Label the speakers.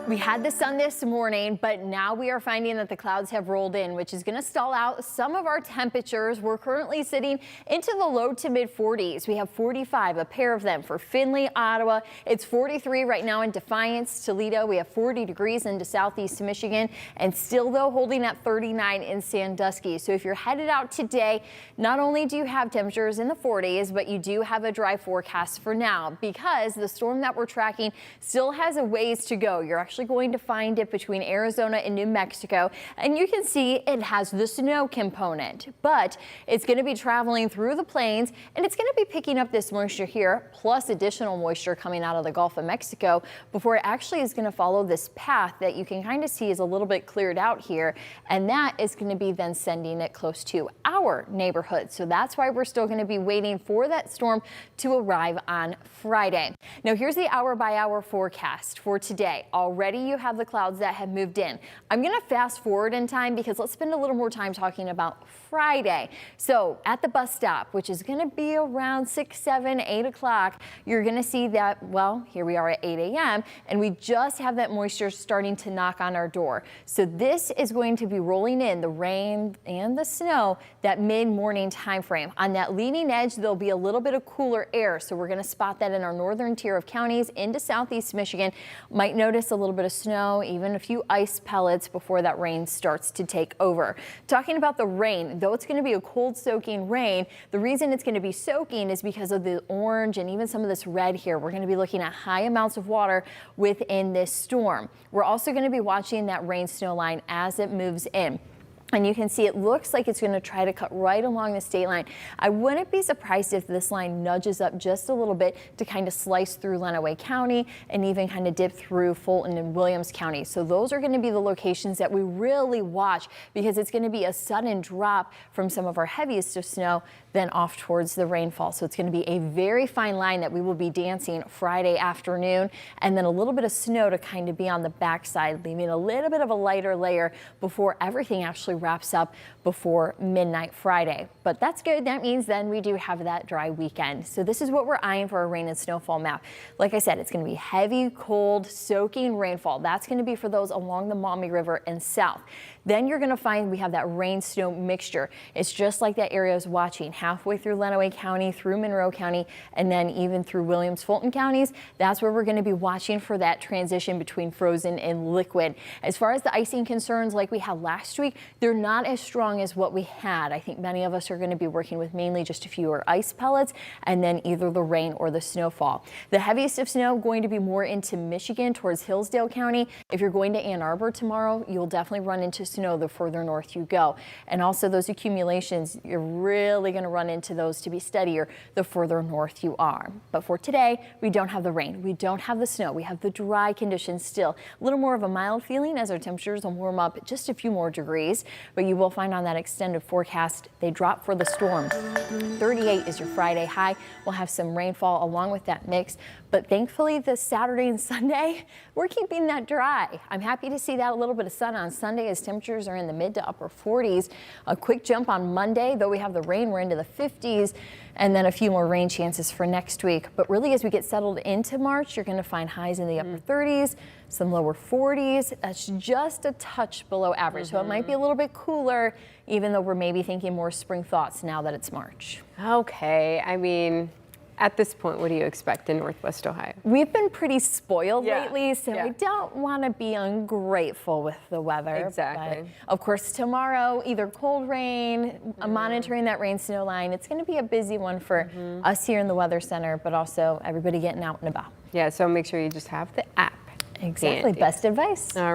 Speaker 1: We had the sun this morning, but now we are finding that the clouds have rolled in, which is going to stall out some of our temperatures. We're currently sitting into the low to mid 40s. We have 45, a pair of them for Findlay, Ottawa. It's 43 right now in Defiance, Toledo. We have 40 degrees into southeast Michigan, and still though holding at 39 in Sandusky. So if you're headed out today, not only do you have temperatures in the 40s, but you do have a dry forecast for now, because the storm that we're tracking still has a ways to go. You're actually going to find it between Arizona and New Mexico, and you can see it has the snow component, but it's going to be traveling through the plains, and it's going to be picking up this moisture here, plus additional moisture coming out of the Gulf of Mexico before it actually is going to follow this path that you can kind of see is a little bit cleared out here, and that is going to be then sending it close to our neighborhood. So that's why we're still going to be waiting for that storm to arrive on Friday. Now here's the hour by hour forecast for today. Already you have the clouds that have moved in. I'm going to fast forward in time because let's spend a little more time talking about Friday. So at the bus stop, which is going to be around 6, 7, 8 o'clock, you're going to see that, well, here we are at 8 a.m. and we just have that moisture starting to knock on our door. So this is going to be rolling in the rain and the snow that mid-morning time frame. On that leading edge, there'll be a little bit of cooler air. So we're going to spot that in our northern tier of counties into southeast Michigan. Might notice a little bit of snow, even a few ice pellets before that rain starts to take over. Talking about the rain, though it's going to be a cold soaking rain, the reason it's going to be soaking is because of the orange and even some of this red here. We're going to be looking at high amounts of water within this storm. We're also going to be watching that rain snow line as it moves in. And you can see it looks like it's going to try to cut right along the state line. I wouldn't be surprised if this line nudges up just a little bit to kind of slice through Lenawee County and even kind of dip through Fulton and Williams County. So those are going to be the locations that we really watch, because it's going to be a sudden drop from some of our heaviest of snow then off towards the rainfall. So it's going to be a very fine line that we will be dancing Friday afternoon, and then a little bit of snow to kind of be on the backside, leaving a little bit of a lighter layer before everything actually wraps up before midnight Friday. But that's good. That means then we do have that dry weekend. So this is what we're eyeing for a rain and snowfall map. Like I said, it's going to be heavy, cold, soaking rainfall. That's going to be for those along the Maumee River and south. Then you're going to find we have that rain snow mixture. It's just like that area is watching halfway through Lenawee County, through Monroe County, and then even through Williams Fulton counties. That's where we're going to be watching for that transition between frozen and liquid. As far as the icing concerns like we had last week, they're not as strong as what we had. I think many of us are going to be working with mainly just a fewer ice pellets and then either the rain or the snowfall. The heaviest of snow going to be more into Michigan towards Hillsdale County. If you're going to Ann Arbor tomorrow, you'll definitely run into snow the further north you go. And also those accumulations, you're really going to run into those to be steadier the further north you are. But for today, we don't have the rain. We don't have the snow. We have the dry conditions still. A little more of a mild feeling as our temperatures will warm up just a few more degrees. But you will find on that extended forecast, they drop for the storm. 38 is your Friday high. We'll have some rainfall along with that mix. But thankfully, this Saturday and Sunday, we're keeping that dry. I'm happy to see that a little bit of sun on Sunday as temperatures are in the mid to upper 40s. A quick jump on Monday, though we have the rain, we're into the 50s, and then a few more rain chances for next week. But really, as we get settled into March, you're going to find highs in the upper 30s, some lower 40s. That's just a touch below average. So it might be a little bit cooler, even though we're maybe thinking more spring thoughts now that it's March.
Speaker 2: Okay, I mean, at this point, what do you expect in Northwest Ohio?
Speaker 1: We've been pretty spoiled lately, so we don't want to be ungrateful with the weather.
Speaker 2: Exactly.
Speaker 1: But of course, tomorrow, either cold rain, monitoring that rain snow line. It's going to be a busy one for us here in the Weather Center, but also everybody getting out and about.
Speaker 2: Yeah, so make sure you just have the app.
Speaker 1: Exactly. Best advice.
Speaker 2: All right.